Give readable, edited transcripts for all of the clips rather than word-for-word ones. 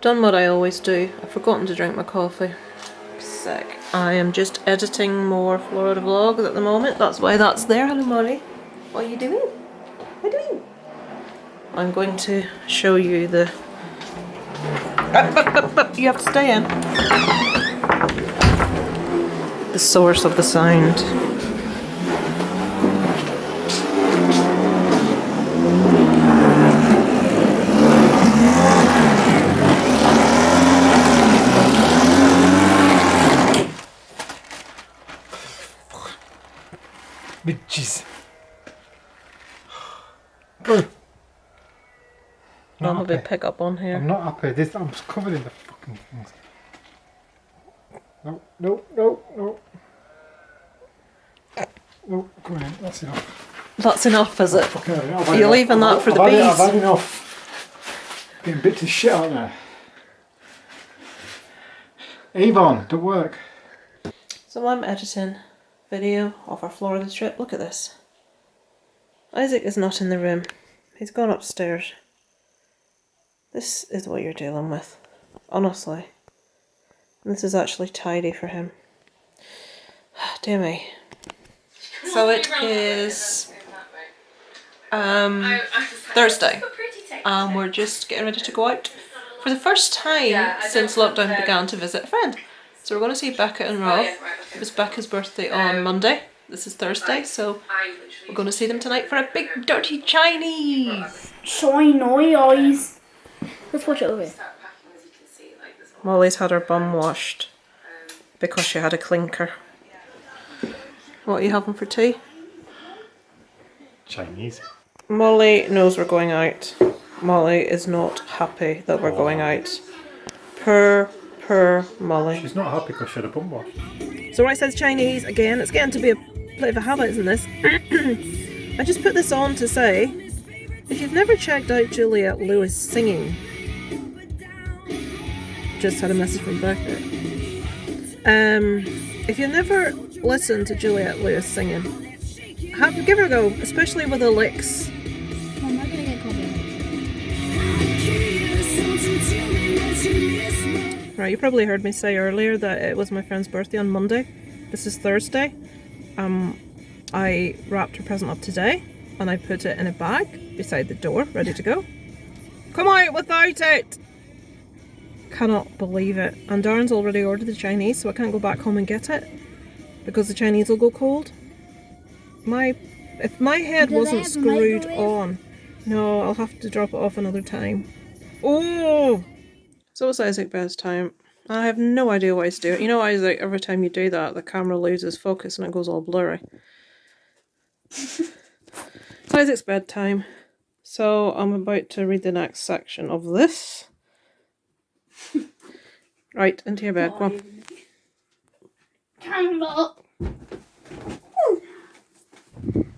Done what I always do. I've forgotten to drink my coffee. Sick. I am just editing more Florida vlogs at the moment. That's why that's there. Hello, Molly. What are you doing? What are you doing? I'm going to show you the... You have to stay in. The source of the sound. Bitches. I'll have a pick up on here. I'm not happy. This I'm covered in the fucking things. No, no, no, no. No, come on, that's enough. That's enough, is it? Are you leaving that for the bees? I've had enough. Getting bits of shit out there. Avon, don't work. So I'm editing video of our Florida trip. Look at this. Isaac is not in the room. He's gone upstairs. This is what you're dealing with, honestly. And this is actually tidy for him. Dear me. So it is Thursday. We're just getting ready to go out for the first time since lockdown began to visit a friend. So we're going to see Becca and Rob. It was Becca's birthday on Monday. This is Thursday, so we're going to see them tonight for a big dirty Chinese. Chinese. Let's watch it over. Molly's had her bum washed because she had a clinker. What are you having for tea? Chinese. Molly knows we're going out. Molly is not happy that we're going out. Poor Molly. She's not happy because she had a bum wash. So when I said Chinese, again, it's getting to be a bit of a habit, isn't this? I just put this on to say, if you've never checked out Juliette Lewis singing, just had a message from Becca. If you've never listened to Juliette Lewis singing, give her a go, especially with the licks. I'm not gonna get copyrighted. Right, you probably heard me say earlier that it was my friend's birthday on Monday. This is Thursday. I wrapped her present up today and I put it in a bag beside the door, ready to go. Come out without it! Cannot believe it. And Darren's already ordered the Chinese, so I can't go back home and get it because the Chinese will go cold. If my head wasn't screwed on, no, I'll have to drop it off another time. Oh! So it's Isaac bedtime. I have no idea what he's doing. You know, Isaac, every time you do that, the camera loses focus and it goes all blurry. It's Isaac's bedtime. So I'm about to read the next section of this. Right, into your bed, go on.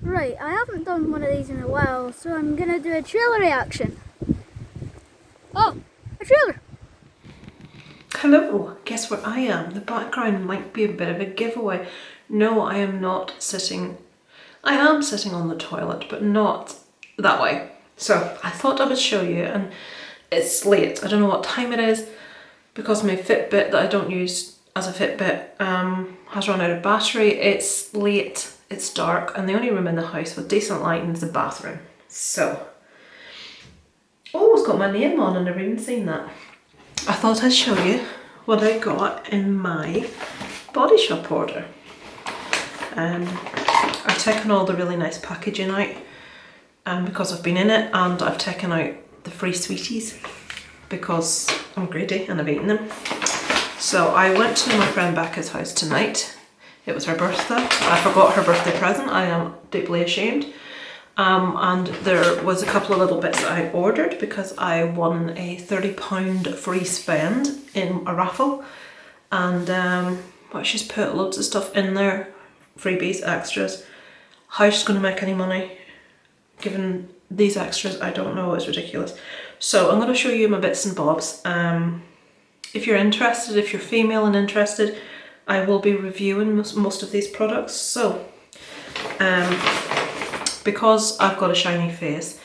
Right, I haven't done one of these in a while, so I'm gonna do a trailer reaction. Oh, a trailer! Hello, guess where I am? The background might be a bit of a giveaway. No, I am not sitting... I am sitting on the toilet, but not that way. So, I thought I would show you, and it's late. I don't know what time it is, because my Fitbit that I don't use as a Fitbit has run out of battery. It's late, it's dark, and the only room in the house with decent lighting is the bathroom. So, oh, it's got my name on, and I've never even seen that. I thought I'd show you what I got in my Body Shop order. I've taken all the really nice packaging out because I've been in it, and I've taken out the free sweeties because I'm greedy and I've eaten them. So I went to my friend Becca's house tonight. It was her birthday. I forgot her birthday present. I am deeply ashamed. And there was a couple of little bits that I ordered because I won a £30 free spend in a raffle. And well, she's put loads of stuff in there, freebies, extras. How she's going to make any money given these extras, I don't know, it's ridiculous. So I'm going to show you my bits and bobs. If you're interested, if you're female and interested, I will be reviewing most of these products. So, because I've got a shiny face,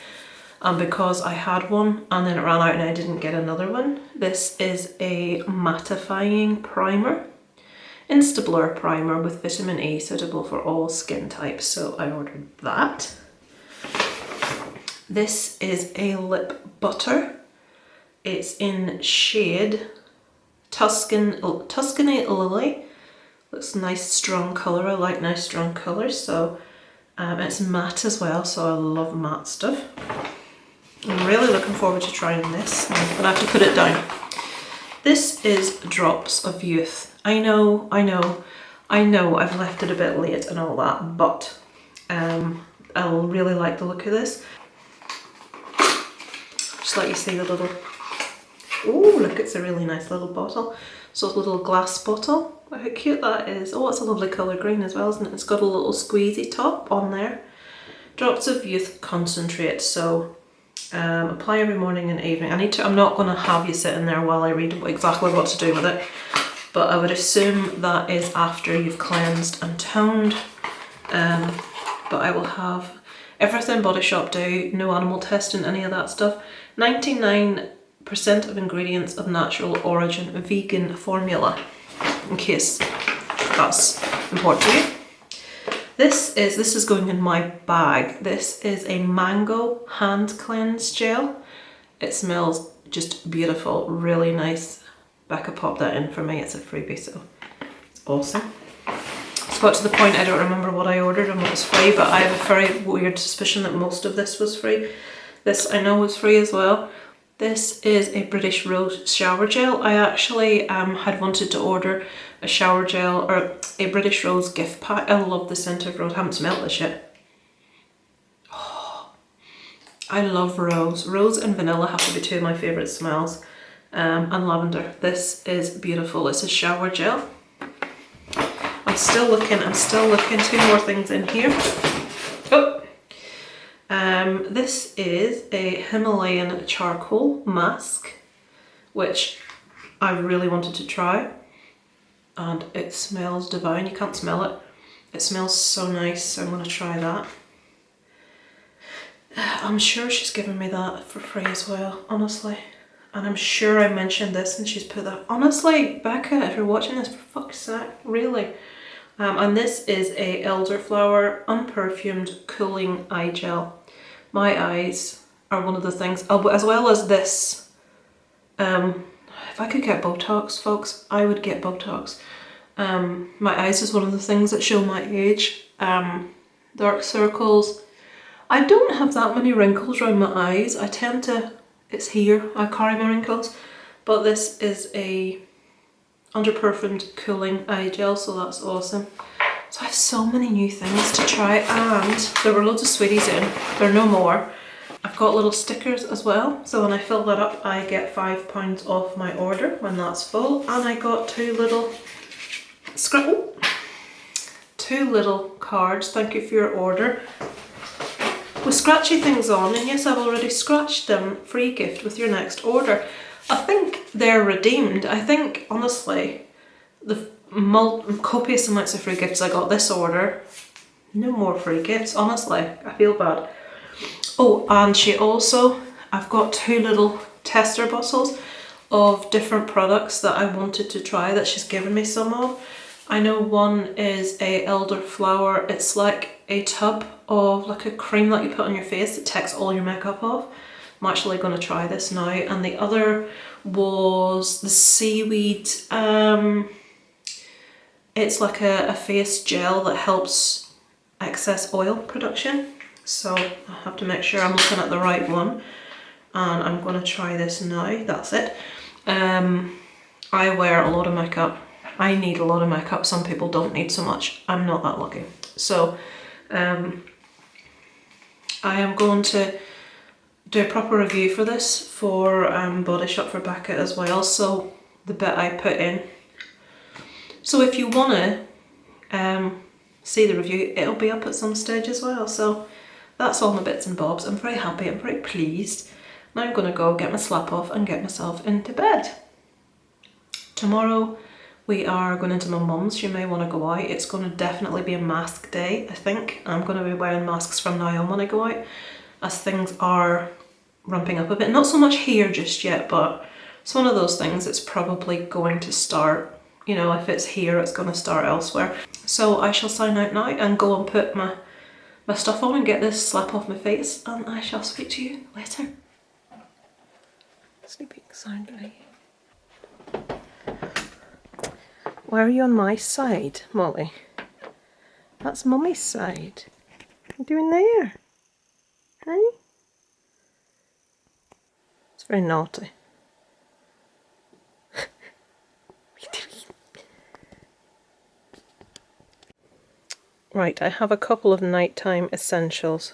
And because I had one and then it ran out and I didn't get another one, this is a mattifying primer. Insta-Blur primer with vitamin E, suitable for all skin types. So I ordered that. This is a lip butter. It's in shade Tuscany Lily. Looks nice strong colour. I like nice strong colours. So it's matte as well, so I love matte stuff. I'm really looking forward to trying this. I'm gonna have to put it down. This is Drops of Youth. I know I've left it a bit late and all that, but I really like the look of this. Just let you see the little, oh look, it's a really nice little bottle. So it's a little glass bottle. How cute that is. Oh, it's a lovely colour green as well, isn't it? It's got a little squeezy top on there. Drops of Youth concentrate. So apply every morning and evening. I'm not going to have you sitting there while I read exactly what to do with it, but I would assume that is after you've cleansed and toned. But I will have everything Body Shop do, no animal testing, any of that stuff. 99% of ingredients of natural origin, vegan formula, in case that's important to you. This is going in my bag. This is a mango hand cleanse gel. It smells just beautiful, really nice. Becca popped that in for me. It's a freebie, so it's awesome. It's got to the point I don't remember what I ordered and what was free, but I have a very weird suspicion that most of this was free. This I know was free as well. This is a British Rose shower gel. I actually had wanted to order a shower gel or a British Rose gift pack. I love the scent of rose. I haven't smelled this yet. Oh, I love rose. Rose and vanilla have to be two of my favourite smells. And lavender. This is beautiful. It's a shower gel. I'm still looking. Two more things in here. Oh. This is a Himalayan charcoal mask, which I really wanted to try, and it smells divine. You can't smell it. It smells so nice, so I'm going to try that. I'm sure she's given me that for free as well, honestly. And I'm sure I mentioned this and she's put that. Honestly, Becca, if you're watching this, for fuck's sake, really. And this is a elderflower unperfumed cooling eye gel. My eyes are one of the things, as well as this. If I could get Botox, folks, I would get Botox. My eyes is one of the things that show my age. Dark circles. I don't have that many wrinkles around my eyes. I tend to, it's here, I carry my wrinkles. But this is a under-perfumed cooling eye gel, so that's awesome. So I have so many new things to try, and there were loads of sweeties in. There are no more. I've got little stickers as well, so when I fill that up I get £5 off my order when that's full. And I got two little cards, thank you for your order, with scratchy things on, and yes, I've already scratched them. Free gift with your next order. I think they're redeemed. I think, honestly, the copious amounts of free gifts I got this order, no more free gifts, honestly. I feel bad. Oh, and she also, I've got two little tester bottles of different products that I wanted to try that she's given me some of. I know one is a elderflower. It's like a tub of like a cream that you put on your face that takes all your makeup off. I'm actually going to try this now. And the other was the seaweed. It's like a face gel that helps excess oil production. So I have to make sure I'm looking at the right one. And I'm going to try this now. That's it. I wear a lot of makeup. I need a lot of makeup. Some people don't need so much. I'm not that lucky. So I am going to do a proper review for this for Body Shop for Becca as well. So the bit I put in. So if you want to see the review, it'll be up at some stage as well. So that's all my bits and bobs. I'm very happy. I'm very pleased. Now I'm going to go get my slap off and get myself into bed. Tomorrow we are going into my mum's. You may want to go out. It's going to definitely be a mask day, I think. I'm going to be wearing masks from now on when I go out, as things are ramping up a bit. Not so much here just yet, but it's one of those things that's probably going to start. You know, if it's here, it's going to start elsewhere. So I shall sign out now and go and put my stuff on and get this slap off my face, and I shall speak to you later. Sleeping soundly. Why are you on my side, Molly? That's Mummy's side. What are you doing there? Hey? It's very naughty. What are you doing? Right, I have a couple of nighttime essentials.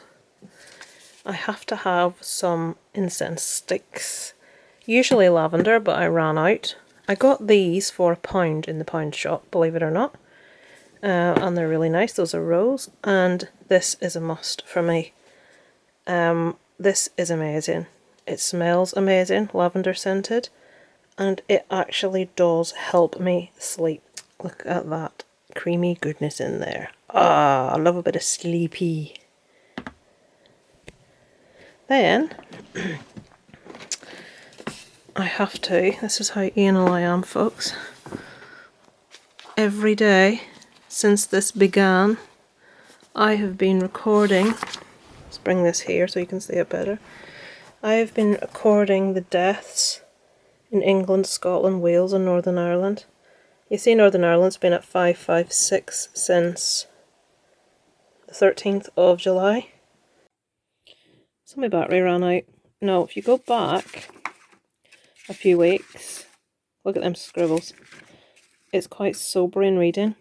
I have to have some incense sticks. Usually lavender, but I ran out. I got these for £1 in the pound shop, believe it or not. And they're really nice. Those are rose. And this is a must for me. This is amazing. It smells amazing, lavender scented. And it actually does help me sleep. Look at that creamy goodness in there. Ah, I love a bit of sleepy. Then, I have to, this is how anal I am, folks. Every day since this began, I have been recording, let's bring this here so you can see it better. I have been recording the deaths in England, Scotland, Wales and Northern Ireland. You see Northern Ireland's been at 556 since the 13th of July. So my battery ran out. No, if you go back a few weeks, look at them scribbles. It's quite sobering reading.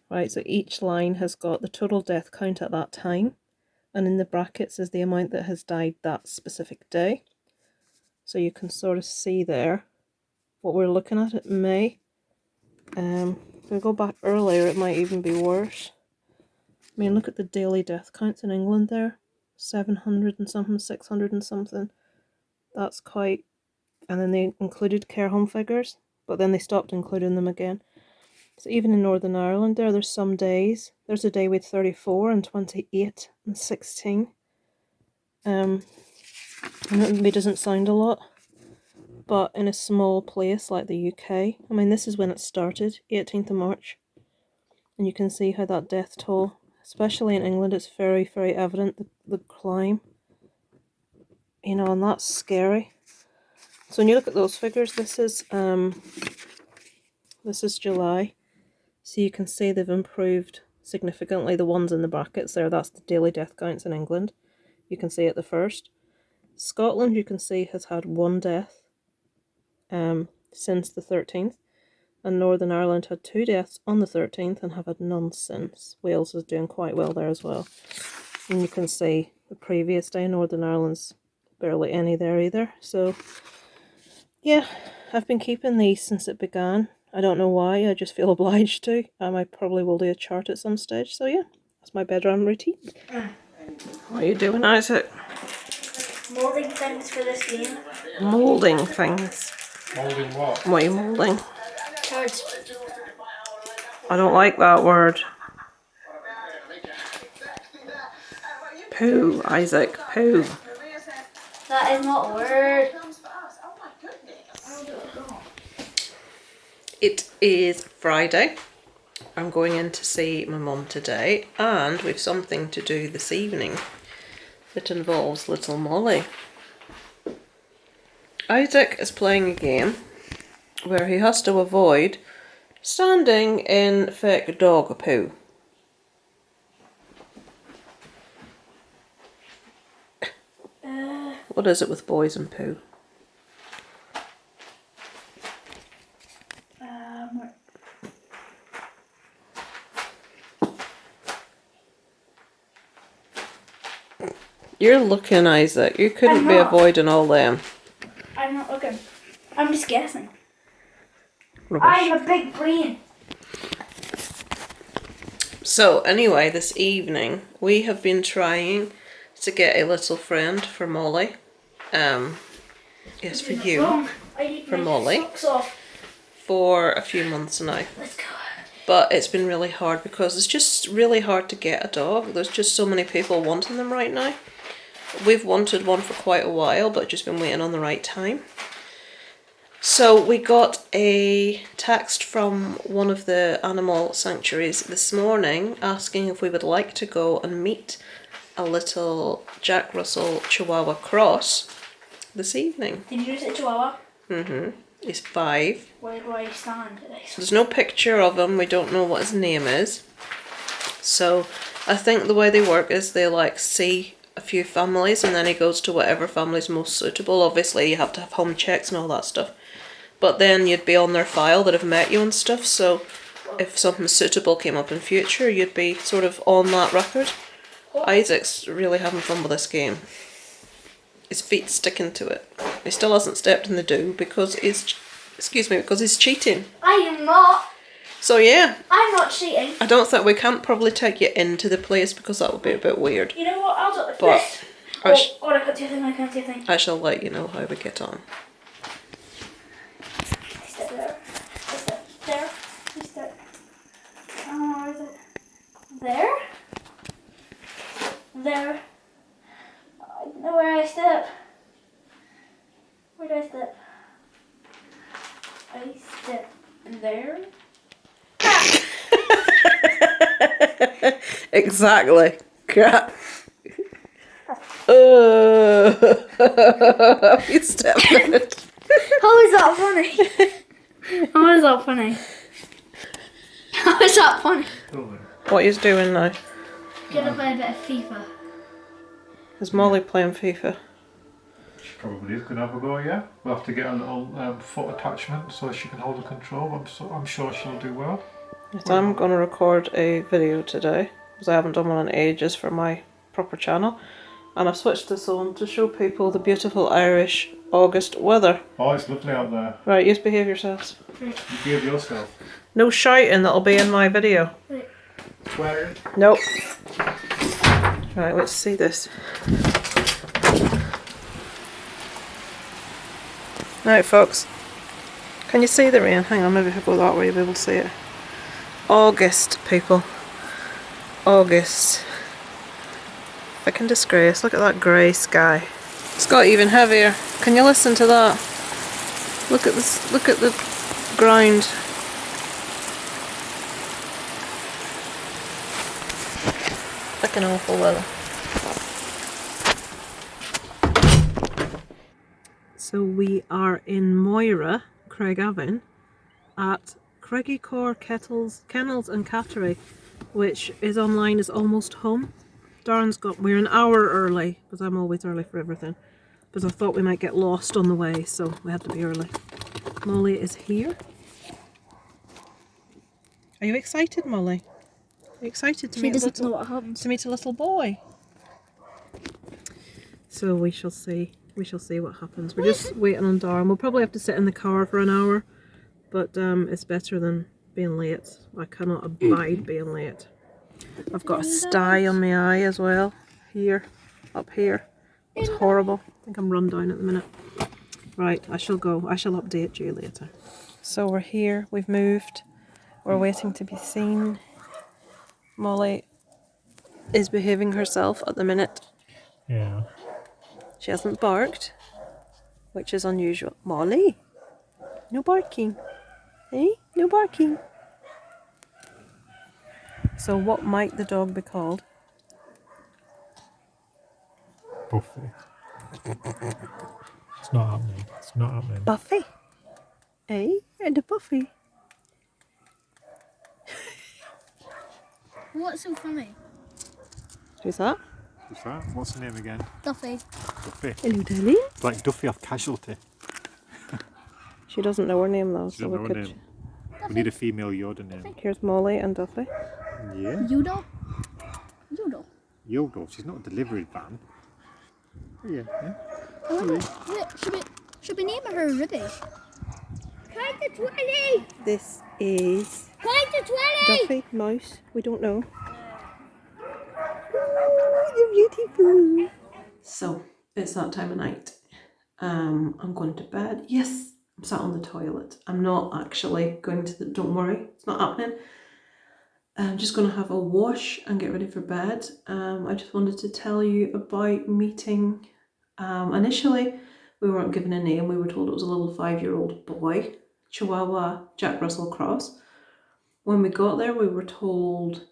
Right, so each line has got the total death count at that time, and in the brackets is the amount that has died that specific day. So you can sort of see there what we're looking at in May. If we go back earlier, it might even be worse. I mean, look at the daily death counts in England there. 700 and something, 600 and something. That's quite... And then they included care home figures, but then they stopped including them again. So even in Northern Ireland there's some days. There's a day with 34 and 28 and 16. And it maybe doesn't sound a lot, but in a small place like the UK, I mean, this is when it started, 18th of March. And you can see how that death toll, especially in England, it's very, very evident, the climb. You know, and that's scary. So when you look at those figures, this is July. So you can see they've improved significantly. The ones in the brackets there, that's the daily death counts in England. You can see it the first. Scotland, you can see, has had 1 death since the 13th. And Northern Ireland had 2 deaths on the 13th and have had none since. Wales is doing quite well there as well. And you can see the previous day, Northern Ireland's barely any there either. So, yeah, I've been keeping these since it began. I don't know why, I just feel obliged to. I probably will do a chart at some stage. So yeah, that's my bedroom routine. What are you doing, Isaac? Moulding things for this game. Moulding things. Moulding what? What are you moulding? Cards. I don't like that word. Poo, Isaac, poo. That is not a word. It is Friday. I'm going in to see my mum today, and we've something to do this evening that involves little Molly. Isaac is playing a game where he has to avoid standing in fake dog poo. What is it with boys and poo? You're looking, Isaac. You couldn't be avoiding all them. I'm not looking. I'm just guessing. Rubbish. I'm a big brain. So anyway, this evening we have been trying to get a little friend for Molly. Yes, for you. For Molly. Socks off. For a few months now. Let's go. But it's been really hard because it's just really hard to get a dog. There's just so many people wanting them right now. We've wanted one for quite a while, but just been waiting on the right time. So we got a text from one of the animal sanctuaries this morning asking if we would like to go and meet a little Jack Russell Chihuahua cross this evening. Did you use it, Chihuahua? He's 5. Where do I stand? There's no picture of him, we don't know what his name is. So I think the way they work is they like see a few families and then he goes to whatever family's most suitable. Obviously you have to have home checks and all that stuff. But then you'd be on their file that have met you and stuff, so if something suitable came up in future, you'd be sort of on that record. Isaac's really having fun with this game. His feet's sticking to it. He still hasn't stepped in the dew because he's, because he's cheating. I am not. So yeah. I'm not cheating. I don't think we can't probably take you into the place because that would be a bit weird. You know what? I'll do it. But I can't do a thing. I can't do a thing. I shall let you know how we get on. Step there. Step there. Step. Where is it? There. There. I don't know where I step. Where do I step? I step there. Exactly. Crap. You stepped in it. How is that funny? How is that funny? How is that funny? What he's doing now? Gonna play a bit of FIFA. Is Molly playing FIFA? She probably is going to have a go, yeah. We'll have to get a little foot attachment so she can hold the control. I'm sure she'll do well. Yes, I'm going to record a video today because I haven't done one in ages for my proper channel. And I've switched this on to show people the beautiful Irish August weather. Oh, it's lovely out there. Right, you behave yourselves. You behave yourself. No shouting, that'll be in my video. Swearing. Nope. Right, let's see this. Right, folks. Can you see the rain? Hang on, maybe if I go that way you'll be able to see it. August, people. August. Fucking disgrace. Look at that grey sky. It's got even heavier. Can you listen to that? Look at this. Look at the ground. Fucking awful weather. So we are in Moira, Craigavon, at Craigiecore Kennels and Cattery, which is online as Almost Home. We're an hour early, because I'm always early for everything, because I thought we might get lost on the way, so we had to be early. Molly is here. Are you excited, Molly? Are you excited to meet know what happens. To meet a little boy? So we shall see. We shall see what happens. We're just waiting on Darren. We'll probably have to sit in the car for an hour, but it's better than being late. I cannot abide being late. I've got a sty on my eye as well. Here, up here. It's horrible. I think I'm run down at the minute. Right, I shall go. I shall update you later. So we're here. We've moved. We're waiting to be seen. Molly is behaving herself at the minute. Yeah. She hasn't barked, which is unusual. Molly, no barking. Eh? No barking. So what might the dog be called? Buffy. It's not happening. It's not happening. Buffy. Eh? And a Buffy. What's so funny? Who's that? Who's that? What's her name again? Duffy. Duffy. Hello, darling. It's like Duffy off Casualty. She doesn't know her name though, She so doesn't we know her could. name. We need a female Yoda name. Here's Molly and Duffy. Yeah. Yudo? Yudo. Yoda. She's not a delivery van. Oh, yeah. Yeah. I wonder, should we name her Ruby? Count to 20! This is Count to 20! Duffy, Mouse. We don't know. You're beautiful. So it's that time of night. I'm going to bed. Yes, I'm sat on the toilet. I'm not actually going to the. Don't worry, it's not happening. I'm just going to have a wash and get ready for bed. I just wanted to tell you about meeting. Initially, we weren't given a name. We were told it was a little 5-year-old boy, Chihuahua Jack Russell Cross. When we got there, we were told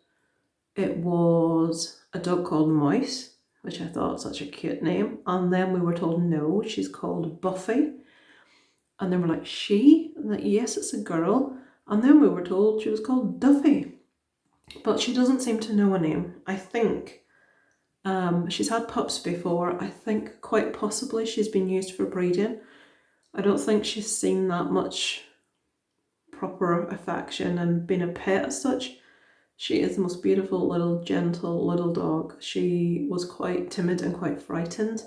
it was a dog called Mouse, which I thought such a cute name. And then we were told, no, she's called Buffy. And then we're like, she? And like, yes, it's a girl. And then we were told she was called Duffy. But she doesn't seem to know a name. I think she's had pups before. I think quite possibly she's been used for breeding. I don't think she's seen that much proper affection and been a pet as such. She is the most beautiful little gentle little dog. She was quite timid and quite frightened.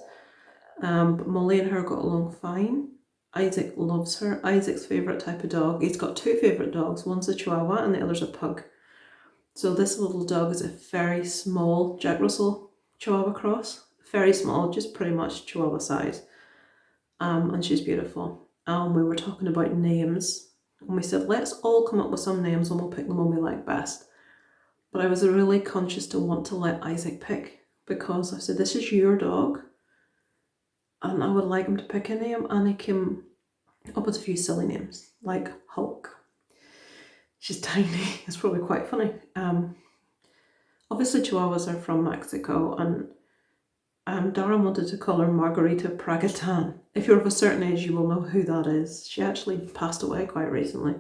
But Molly and her got along fine. Isaac loves her. Isaac's favourite type of dog. He's got 2 favourite dogs. One's a Chihuahua and the other's a pug. So this little dog is a very small Jack Russell Chihuahua cross. Very small, just pretty much Chihuahua size. And she's beautiful. We were talking about names. And we said, let's all come up with some names and we'll pick the one we like best. But I was really conscious to want to let Isaac pick. Because I said, this is your dog. And I would like him to pick a name. And he came up with a few silly names. Like Hulk. She's tiny. It's probably quite funny. Obviously Chihuahuas are from Mexico, and Darren wanted to call her Margarita Pragatan. If you're of a certain age, you will know who that is. She actually passed away quite recently.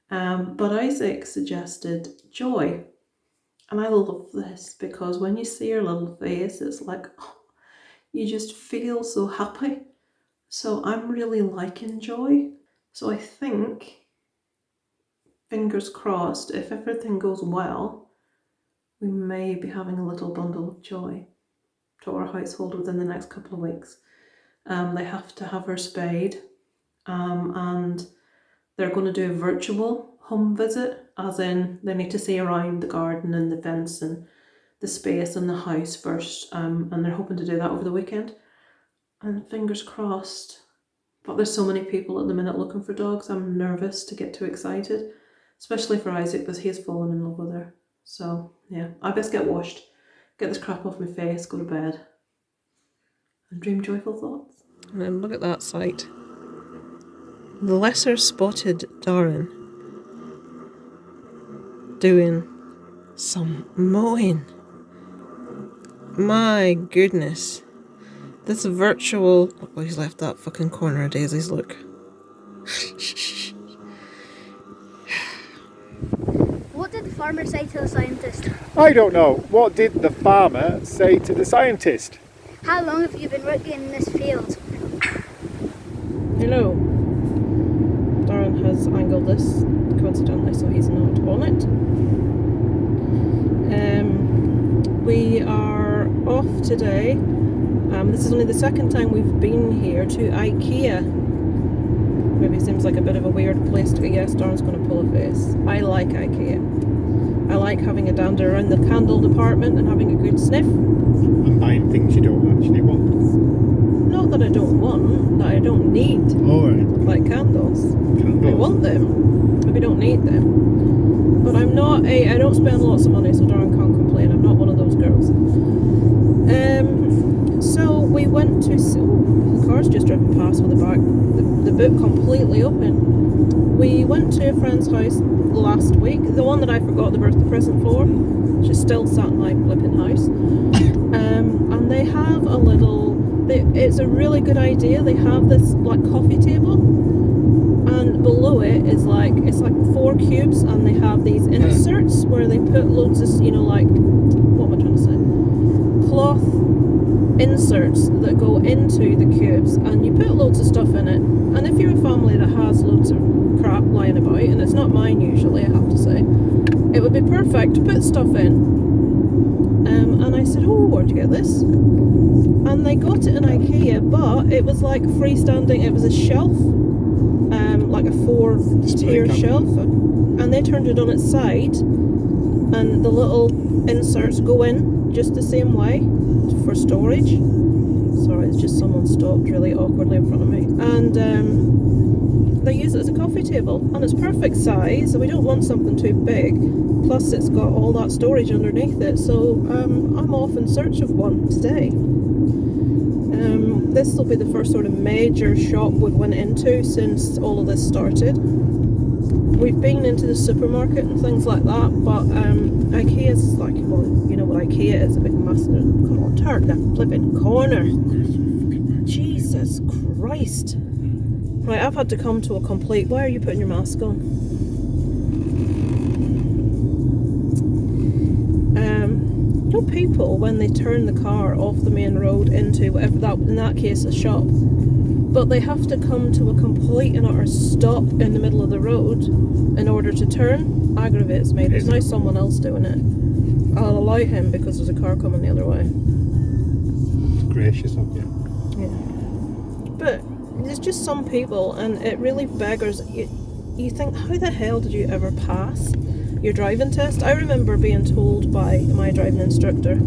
But Isaac suggested Joy. And I love this because when you see her little face, it's like, oh, you just feel so happy. So I'm really liking Joy. So I think, fingers crossed, if everything goes well, we may be having a little bundle of Joy to our household within the next couple of weeks. They have to have her spayed, and they're going to do a virtual home visit, as in they need to see around the garden and the fence and the space and the house first, and they're hoping to do that over the weekend. And fingers crossed. But there's so many people at the minute looking for dogs, I'm nervous to get too excited. Especially for Isaac, because he has fallen in love with her. So, yeah, I best get washed, get this crap off my face, go to bed, and dream joyful thoughts. And then look at that sight. The lesser spotted Darren doing some mowing. My goodness. This virtual... Oh, he's left that fucking corner of daisies, look. What did the farmer say to the scientist? I don't know. What did the farmer say to the scientist? How long have you been working in this field? Hello. Darren has angled this coincidentally so he's not on it. We are off today. This is only the second time we've been here to Ikea. Maybe it seems like a bit of a weird place to go. Yes, Darren's going to pull a face. I like Ikea. I like having a dander around the candle department and having a good sniff. And buying things you don't actually want. Not that I don't want, that I don't need. Alright. Like candles. Candles. I want them. Maybe don't need them. But I'm not I don't spend lots of money, so Darren can't complain. I'm not one of those girls. So we went to... Oh, the car's just driven past with the boot completely open. We went to a friend's house last week, the one that I forgot the birthday present for. She's still sat in my flipping house. And they have a little... It's a really good idea. They have this like coffee table, and below it is like, it's like 4 cubes, and they have these inserts where they put loads of, you know, like, what am I trying to say? Cloth inserts that go into the cubes, and you put loads of stuff in it. And if you're a family that has loads of crap lying about, and it's not mine usually, I have to say, it would be perfect to put stuff in. And I said, oh, where'd you get this? And they got it in Ikea, but it was like freestanding. It was a shelf, like a 4-tier shelf, and they turned it on its side, and the little inserts go in just the same way for storage. Sorry, it's just someone stopped really awkwardly in front of me. And they use it as a coffee table, and it's perfect size, so we don't want something too big. Plus it's got all that storage underneath it, so I'm off in search of one today. This will be the first sort of major shop we've went into since all of this started. We've been into the supermarket and things like that, but Ikea's like, well, you know what Ikea is, a big massive, come on, turn that flipping corner. Jesus Christ. Right, I've had to come to a complete, why are you putting your mask on? You know, people, when they turn the car off the main road into whatever that, in that case, a shop, but they have to come to a complete and utter stop in the middle of the road in order to turn, aggravates me. There's now someone else doing it. I'll allow him because there's a car coming the other way. It's gracious of you. Yeah. But there's just some people, and it really beggars, you think, how the hell did you ever pass your driving test? I remember being told by my driving instructor,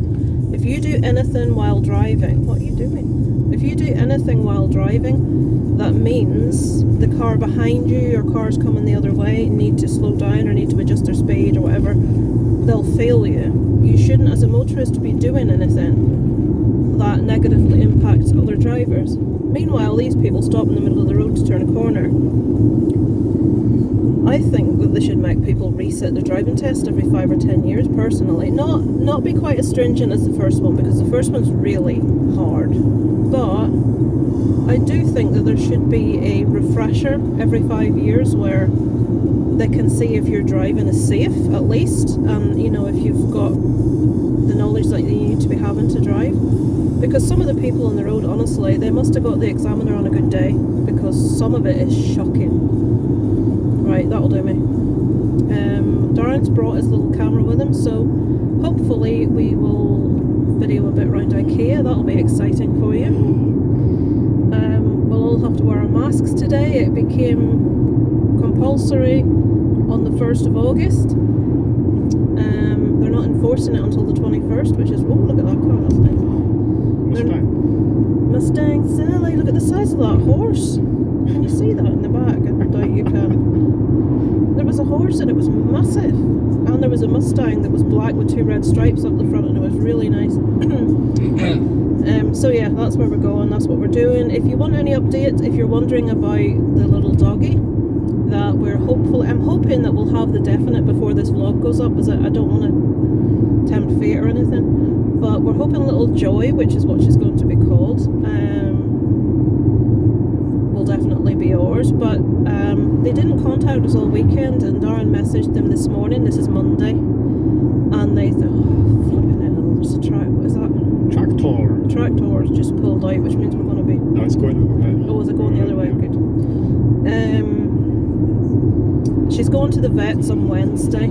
if you do anything while driving, what are you doing? If you do anything while driving, that means the car behind you or cars coming the other way need to slow down or need to adjust their speed or whatever, they'll fail you. You shouldn't, as a motorist, be doing anything that negatively impacts other drivers. Meanwhile, these people stop in the middle of the road to turn a corner. I think that they should make people resit their driving test every 5 or 10 years, personally. Not be quite as stringent as the first one, because the first one's really hard. But I do think that there should be a refresher every 5 years where they can see if your driving is safe, at least, and you know, if you've got the knowledge that you need to be having to drive. Because some of the people on the road, honestly, they must have got the examiner on a good day, because some of it is shocking. Right, that'll do me. Darren's brought his little camera with him, so hopefully we will video a bit around Ikea. That'll be exciting for you. We'll all have to wear our masks today. It became compulsory on the 1st of August. They're not enforcing it until the 21st, which is, oh, look at that car, that's nice. Mustang, silly, look at the size of that horse. Can you see that in the back? I doubt you can. There was a horse and it was massive. And there was a Mustang that was black with 2 red stripes up the front, and it was really nice. So yeah, that's where we're going, that's what we're doing. If you want any updates, if you're wondering about the little doggy, that I'm hoping that we'll have the definite before this vlog goes up, as I don't want to tempt fate or anything. But we're hoping little Joy, which is what she's going to be called, will definitely be ours. But they didn't contact us all weekend, and Darren messaged them this morning. This is Monday, and they thought, oh, flipping hell, there's a what is that? Tractor's just pulled out, which means we're going to be... No, it's going the other way. Oh, is it going the other way? Good. She's going to the vets on Wednesday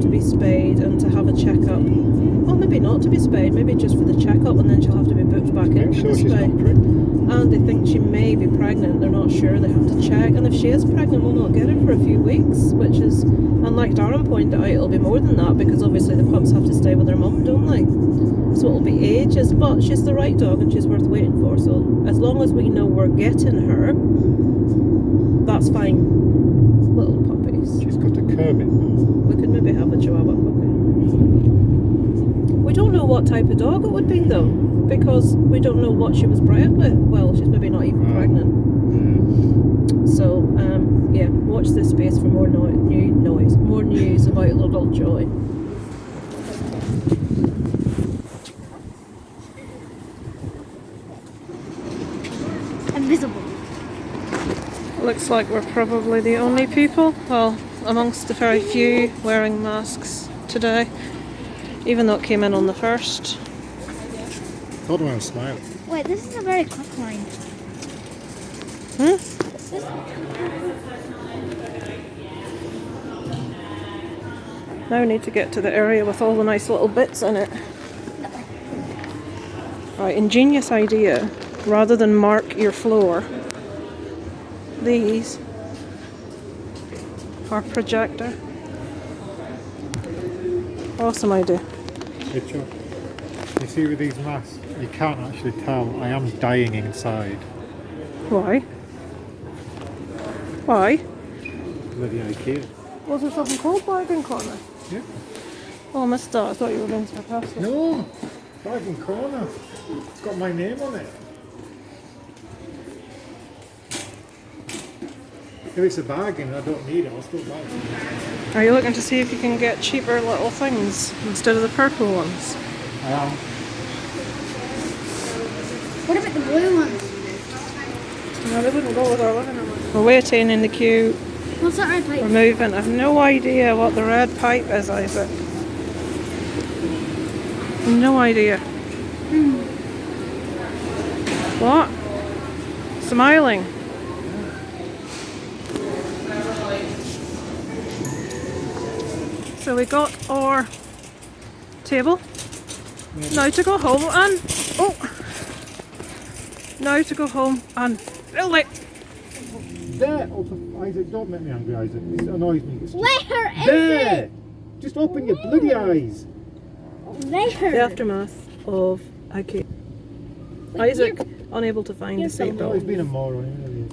to be spayed and to have a checkup. Well, maybe not to be spayed, maybe just for the checkup, and then she'll have to be booked back in for the spay. And they think she may be pregnant, they're not sure, they have to check. And if she is pregnant, we'll not get her for a few weeks, which is, and like Darren pointed out, it'll be more than that, because obviously the pups have to stay with their mum, don't they? So it'll be ages, but she's the right dog and she's worth waiting for. So as long as we know we're getting her, that's fine. Little puppies. She's got a curb in. We could maybe have a Chihuahua puppy. We don't know what type of dog it would be though, because we don't know what she was bred with. Well, she's maybe not even pregnant. So yeah, watch this space for more more news about little Joy. Invisible. Looks like we're probably the only people, well, amongst the very few wearing masks today, even though it came in on the 1st. Told him I was smiling. Wait, this is a very quick line. Now we need to get to the area with all the nice little bits in it. Right, ingenious idea. Rather than mark your floor, these are projector. Awesome idea. Good job. You see, with these masks, you can't actually tell. I am dying inside. Why? Why? Bloody Ikea. Was there something called Bargain Corner? Yeah. Oh, I missed that. I thought you were being sarcastic. No, Bargain Corner. It's got my name on it. If it's a bargain, I don't need it. I'll still buy it. Are you looking to see if you can get cheaper little things instead of the purple ones? I am. What about the blue ones? No, they wouldn't go with our living room. We're waiting in the queue. What's that red We're pipe? moving. I've no idea what the red pipe is, Isaac. No idea. What? Smiling. So we got our table. Now to go home and now to go home and fill it. There! Oh, Isaac, don't make me angry, Isaac. It annoys me. Where is There! it? Just open your bloody eyes. There. The aftermath of Ikea. Isaac unable to find the you're so seatbelt. Oh, he's been a moron, he really is.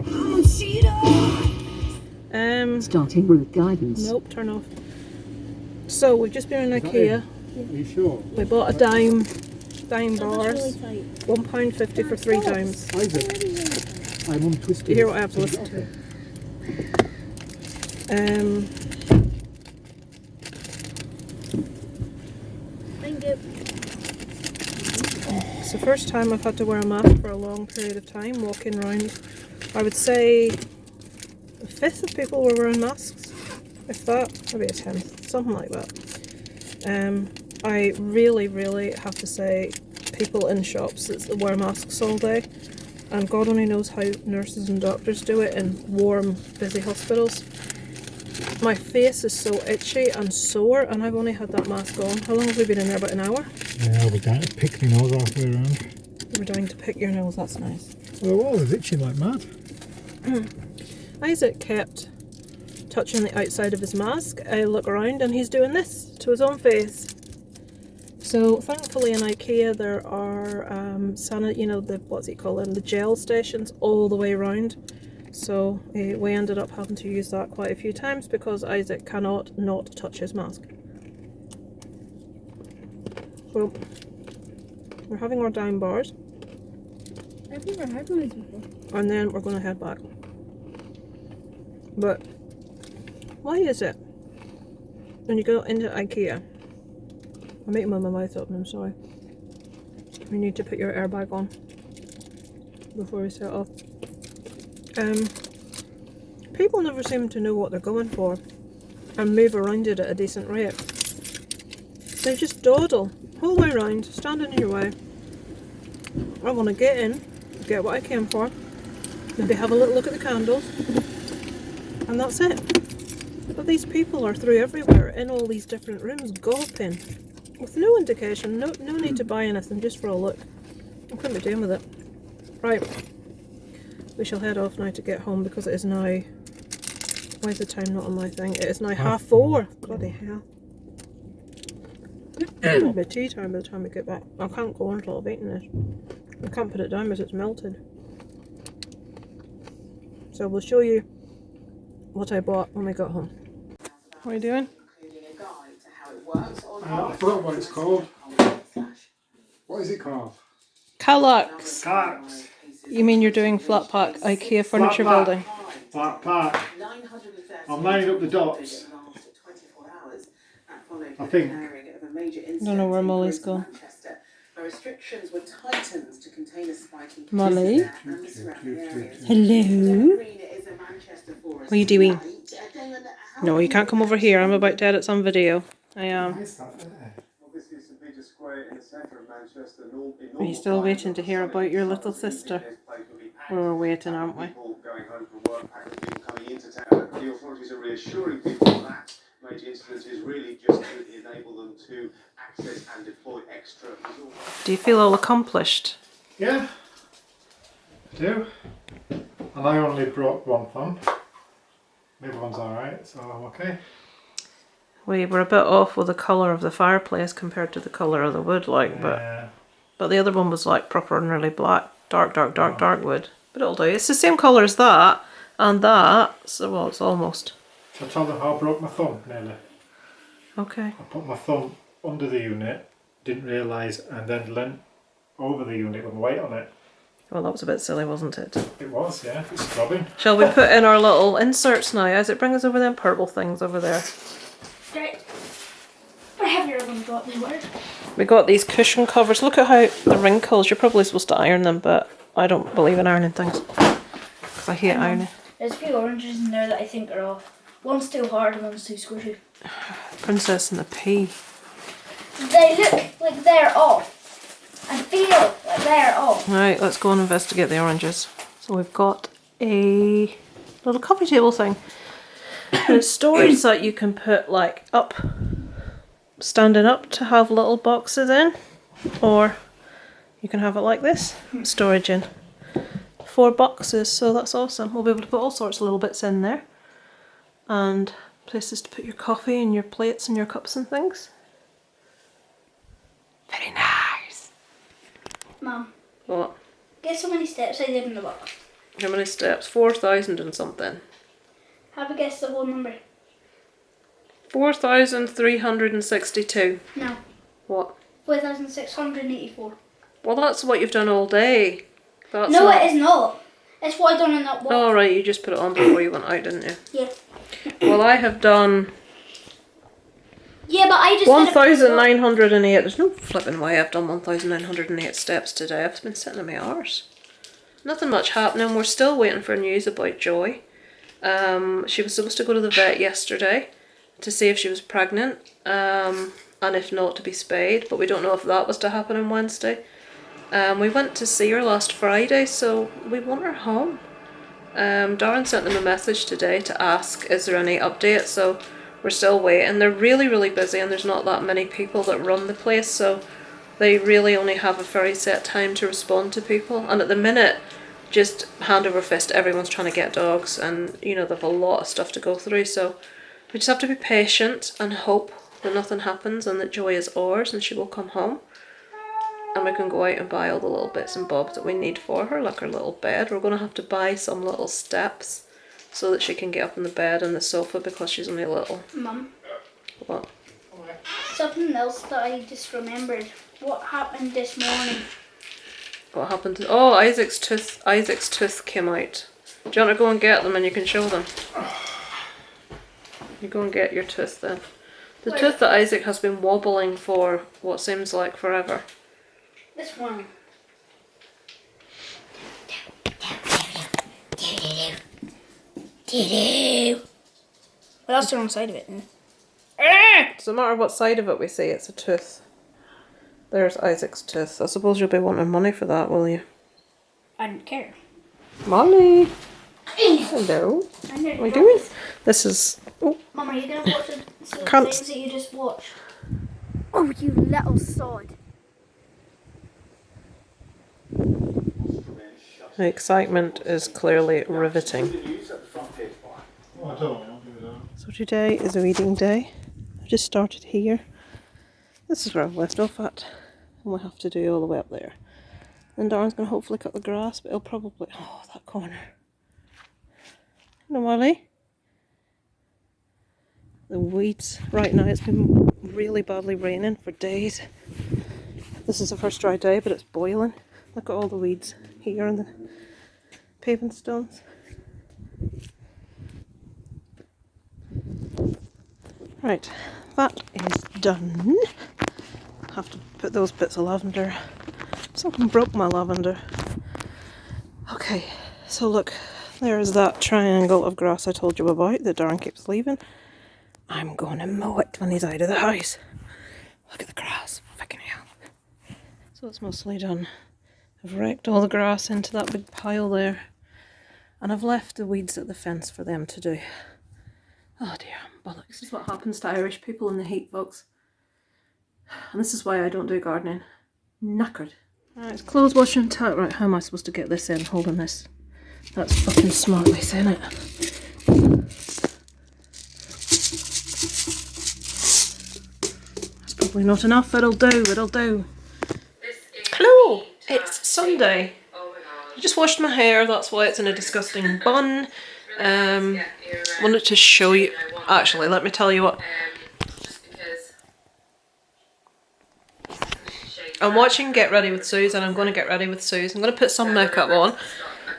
Oh, see it all. Starting route guidance. Nope, turn off. So we've just been in Is that Ikea. Are you sure? We bought a dime That's bars, really tight. £1.50 for 3 times. Isaac, I'm untwisted. You hear what I have to listen to? Thank you. It's the first time I've had to wear a mask for a long period of time, walking around. I would say a fifth of people were wearing masks, if that, maybe a tenth, something like that. I really, really have to say, people in shops that wear masks all day, and God only knows how nurses and doctors do it in warm, busy hospitals. My face is so itchy and sore, and I've only had that mask on. How long have we been in there? About an hour? Yeah, we're down to pick my nose halfway around. We're dying to pick your nose, that's nice. Oh, I was itching like mad. Isaac kept touching the outside of his mask. I look around and he's doing this to his own face. So thankfully in Ikea there are the gel stations all the way around. So we ended up having to use that quite a few times because Isaac cannot not touch his mask. So we're having our dime bars I've never had one of these before. and then we're going to head back. But why is it when you go into Ikea, I'm making my mouth open, I'm sorry, you need to put your airbag on before we set off. People never seem to know what they're going for and move around it at a decent rate. They just dawdle whole way around, standing in your way. I want to get in, get what I came for, maybe have a little look at the candles, and that's it. But these people are through everywhere, in all these different rooms, gawping, with no indication, no need to buy anything, just for a look. I couldn't be doing with it. Right, we shall head off now to get home because it is now, why is the time not on my thing? It is now 4:30. Bloody hell. It'll be tea time by the time we get back. I can't go on until I've eaten this. I can't put it down because it's melted. So we'll show you what I bought when we got home. What are you doing? I forgot what it's called. What is it called? Kallax. Parks. You mean you're doing flat pack IKEA furniture Flat pack. building? Flat pack. I'm lining up the dots. I think. I don't know where Molly's gone. Restrictions were tightened to contain a spike in Molly? areas. Hello? What are you doing? No, you can't come over here. I'm about to edit some video. I am. Are you still waiting to hear about your little sister? We're waiting, aren't we? The authorities are reassuring people that major incidents is really just to enable them to access and deploy extra resources. Do you feel all accomplished? Yeah. I do. And I only brought one thumb. The other one's alright, so I'm okay. We were a bit off with the colour of the fireplace compared to the colour of the wood, like, but the other one was like proper and really black, dark wood. But it'll do. It's the same colour as that, And that, so well, it's almost. So I told them how I broke my thumb nearly. Okay. I put my thumb under the unit, didn't realise, and then leant over the unit with my weight on it. Well, that was a bit silly, wasn't it? It was, yeah, it's throbbing. Shall we put in our little inserts now? As it brings us over them purple things over there. Right. How heavy are going to drop me word? We got these cushion covers. Look at how the wrinkles. You're probably supposed to iron them, but I don't believe in ironing things. Because I hate ironing. There's a few oranges in there that I think are off. One's too hard and one's too squishy. Princess and the Pea. They look like they're off. And feel like they're off. Right, let's go and investigate the oranges. So we've got a little coffee table thing. And it's storage that you can put like up, standing up to have little boxes in. Or you can have it like this, storage in 4 boxes. So that's awesome. We'll be able to put all sorts of little bits in there. And places to put your coffee and your plates and your cups and things. Very nice. Mum, What? guess how many steps I did in the box? How many steps? 4,000 and something. Have a guess the whole number. 4,362. No. What? 4,684. Well, that's what you've done all day. That's No, not... it is not. It's what I done in that box. Oh, right, you just put it on before you went out, didn't you? Yeah. Well, I have done Yeah, but I just 1,908. There's no flipping way I've done 1,908 steps today. I've been sitting in my arse. Nothing much happening. We're still waiting for news about Joy. She was supposed to go to the vet yesterday to see if she was pregnant, and if not, to be spayed, but we don't know if that was to happen on Wednesday. We went to see her last Friday, so we want her home. Darren sent them a message today to ask, is there any update? So we're still waiting. They're really, really busy, and there's not that many people that run the place, so they really only have a very set time to respond to people. And at the minute, just hand over fist, everyone's trying to get dogs, and you know, they've a lot of stuff to go through, so we just have to be patient and hope that nothing happens and that Joy is ours and she will come home. And we can go out and buy all the little bits and bobs that we need for her, like her little bed. We're going to have to buy some little steps so that she can get up in the bed and the sofa because she's only little. Mum, What? something else that I just remembered. What happened this morning? What happened to... Oh, Isaac's tooth came out. Do you want to go and get them and you can show them? You go and get your tooth then. The tooth that Isaac has been wobbling for what seems like forever. This one. Well, that's the wrong side of it. Doesn't matter what side of it we see, it's a tooth. There's Isaac's tooth. I suppose you'll be wanting money for that, will you? I don't care. Molly! Hello. I know. What are we doing? This is... Oh, Mum, are you going to watch the Can't- things that you just watched? Oh, you little sod. the excitement is clearly riveting. Oh, I don't want to do that. So today is a reading day. I've just started here. This is where I've left off at. And we'll have to do all the way up there. And Darren's going to hopefully cut the grass, but he'll probably... Oh, that corner. Hello, Molly. The weeds. Right now it's been really badly raining for days. This is the first dry day, but it's boiling. Look at all the weeds here and the paving stones. Right, that is done. Have to put those bits of lavender. Something broke my lavender. Okay, so look, there's that triangle of grass I told you about that Darren keeps leaving. I'm going to mow it when he's out of the house. Look at the grass, fucking hell. So it's mostly done. I've raked all the grass into that big pile there. And I've left the weeds at the fence for them to do. Oh dear, bollocks. This is what happens to Irish people in the heat, folks. And this is why I don't do gardening. Knackered. Right, it's clothes washing time. Right, how am I supposed to get this in? Holding this. That's fucking smartly, isn't it? That's probably not enough. It'll do, it'll do. Hello! It's Sunday. I just washed my hair, that's why it's in a disgusting bun. Wanted to show you, actually let me tell you what. I'm watching Get Ready with Suze and I'm going to get ready with Suze. I'm going to put some makeup on.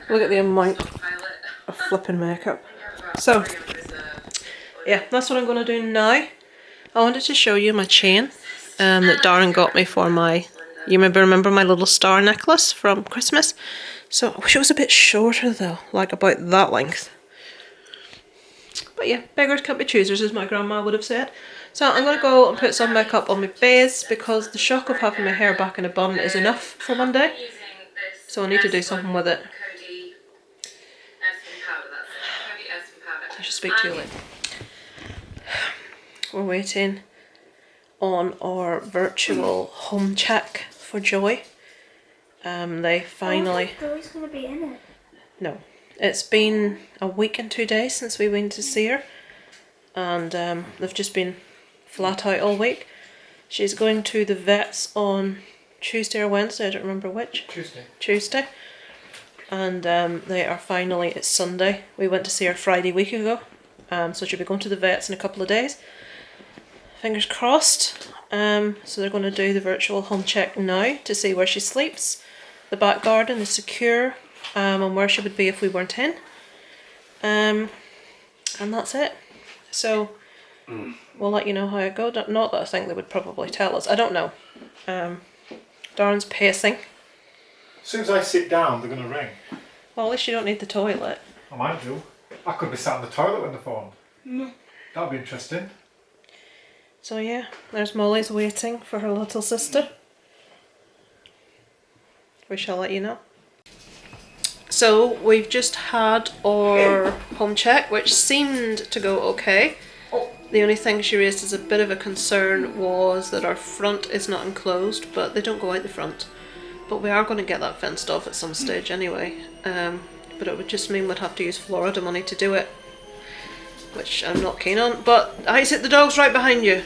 Look at the amount of flipping makeup. So, yeah, that's what I'm going to do now. I wanted to show you my chain that Darren got me for my, you remember my little star necklace from Christmas? So I wish it was a bit shorter though, like about that length. But yeah, beggars can't be choosers, as my grandma would have said. So I'm going to go and put some makeup on my base because the shock of having my hair back in a bun is enough for one day. So I need to do something with it. I should speak too late. We're waiting on our virtual home check for Joy. They finally... Joy's going to be in it. No. It's been a week and 2 days since we went to see her. And they've just been flat out all week. She's going to the vets on Tuesday or Wednesday, I don't remember which. Tuesday. And they are finally, it's Sunday. We went to see her Friday week ago. So she'll be going to the vets in a couple of days. Fingers crossed. So they're going to do the virtual home check now to see where she sleeps. The back garden is secure and where she would be if we weren't in. And that's it. So we'll let you know how it goes. Not that I think they would probably tell us. I don't know. Darren's pacing. As soon as I sit down, they're going to ring. Well, at least you don't need the toilet. I might do. I could be sat in the toilet when they phone. That'd be interesting. So yeah, there's Molly's waiting for her little sister. We shall let you know. So we've just had our home check, which seemed to go okay. The only thing she raised as a bit of a concern was that our front is not enclosed, but they don't go out the front. But we are going to get that fenced off at some stage anyway. But it would just mean we'd have to use Florida money to do it, which I'm not keen on. But Isaac, the dog's right behind you.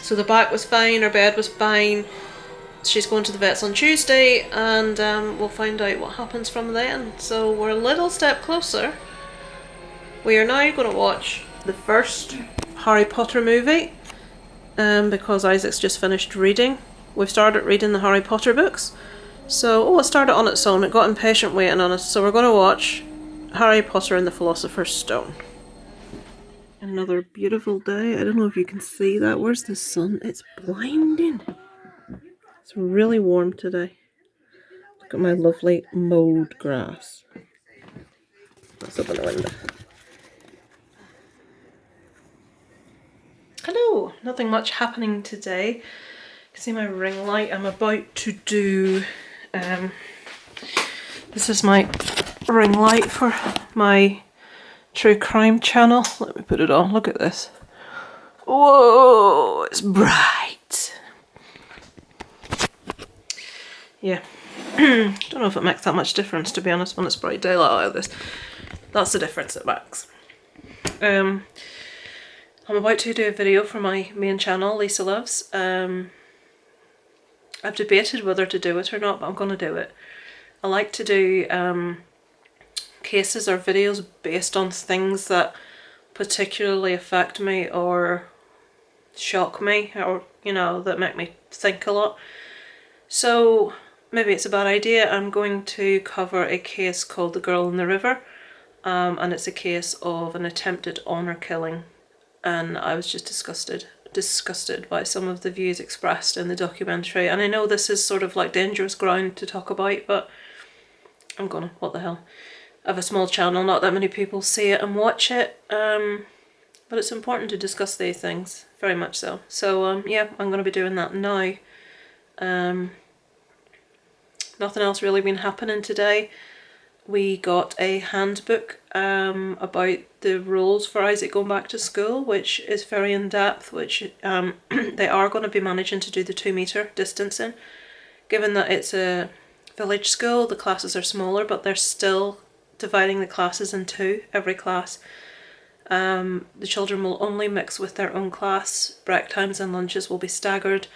So the back was fine, our bed was fine. She's going to the vets on Tuesday, and we'll find out what happens from then. So we're a little step closer. We are now going to watch the first Harry Potter movie, because Isaac's just finished reading. We've started reading the Harry Potter books. So, it started on its own. It got impatient waiting on us. So we're going to watch Harry Potter and the Philosopher's Stone. Another beautiful day. I don't know if you can see that. Where's the sun? It's blinding. It's really warm today. Look at my lovely mowed grass. Let's open the window. Hello! Nothing much happening today. You can see my ring light. I'm about to do... this is my ring light for my true crime channel. Let me put it on. Look at this. Whoa! It's bright! Yeah. Don't know if it makes that much difference, to be honest, when it's bright daylight like this. That's the difference it makes. I'm about to do a video for my main channel, Lisa Loves. I've debated whether to do it or not, but I'm going to do it. I like to do cases or videos based on things that particularly affect me or shock me, or, you know, that make me think a lot. So maybe it's a bad idea. I'm going to cover a case called The Girl in the River, and it's a case of an attempted honour killing, and I was just disgusted by some of the views expressed in the documentary. And I know this is sort of like dangerous ground to talk about, but I'm gonna, what the hell. I have a small channel, not that many people see it and watch it, but it's important to discuss these things, very much so. So yeah, I'm gonna be doing that now. Nothing else really been happening today. We got a handbook about the rules for Isaac going back to school, which is very in-depth, which they are going to be managing to do the 2 metre distancing. Given that it's a village school, the classes are smaller, but they're still dividing the classes in 2, every class. The children will only mix with their own class. Break times and lunches will be staggered.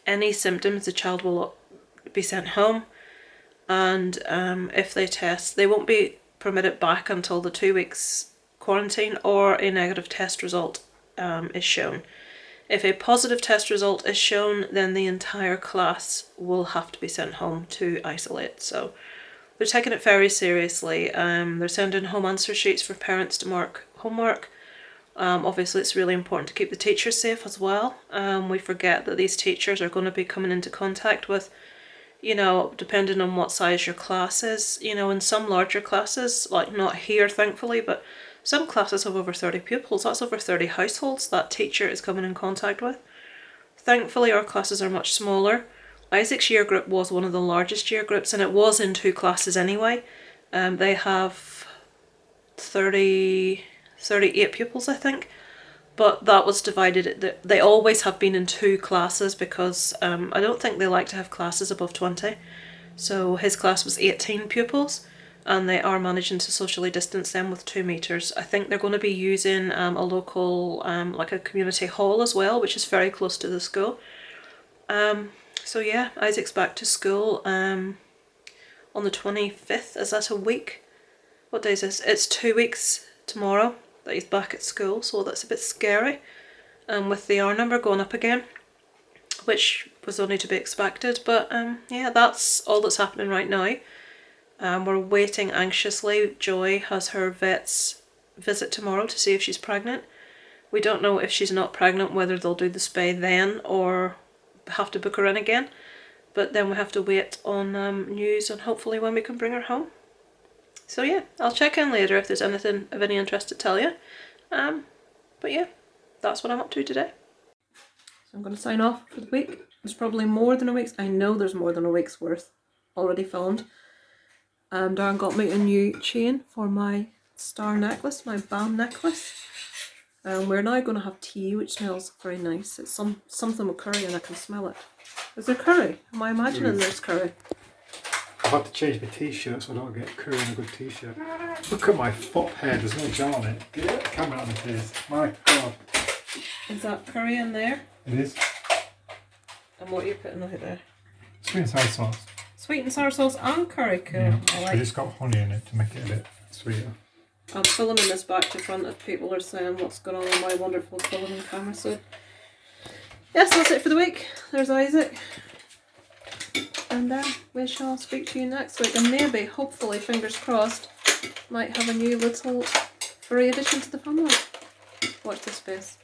Any symptoms, the child will be sent home. and if they test, they won't be permitted back until the 2 weeks quarantine or a negative test result is shown. If a positive test result is shown, then the entire class will have to be sent home to isolate. So they're taking it very seriously. They're sending home answer sheets for parents to mark homework. Obviously it's really important to keep the teachers safe as well. We forget that these teachers are going to be coming into contact with, you know, depending on what size your class is, you know, in some larger classes, like not here thankfully, but some classes have over 30 pupils. That's over 30 households that teacher is coming in contact with. Thankfully our classes are much smaller. Isaac's year group was one of the largest year groups, and it was in 2 classes anyway. They have 38 pupils, I think, but that was divided. They always have been in 2 classes because I don't think they like to have classes above 20. So his class was 18 pupils, and they are managing to socially distance them with 2 meters. I think they're going to be using a local, like a community hall as well, which is very close to the school. So yeah, Isaac's back to school on the 25th. Is that a week? What day is this? It's 2 weeks tomorrow that he's back at school, so that's a bit scary. With the R number going up again, which was only to be expected. But yeah, that's all that's happening right now. We're waiting anxiously. Joy has her vet's visit tomorrow to see if she's pregnant. We don't know if she's not pregnant, whether they'll do the spay then or have to book her in again. But then we have to wait on news and hopefully when we can bring her home. So yeah, I'll check in later if there's anything of any interest to tell you. But yeah, that's what I'm up to today. So I'm going to sign off for the week. There's probably more than a week's. I know there's more than a week's worth already filmed. Darren got me a new chain for my star necklace, my band necklace. We're now going to have tea, which smells very nice. It's something with curry and I can smell it. Is there curry? Am I imagining there's curry? I've had to change my t-shirt so I don't get curry in a good t-shirt. Look at my foot hair, there's no gel on it. Get the camera out of my face. My God. Is that curry in there? It is. And what are you putting out there? Sweet and sour sauce. Sweet and sour sauce and curry, cool. Yeah, I but it's got honey in it to make it a bit sweeter. I'm filming this back to front if people are saying what's going on with my wonderful filming camera. So yes, that's it for the week. There's Isaac. And we shall speak to you next week, and maybe, hopefully, fingers crossed, might have a new little furry addition to the family. Watch this space.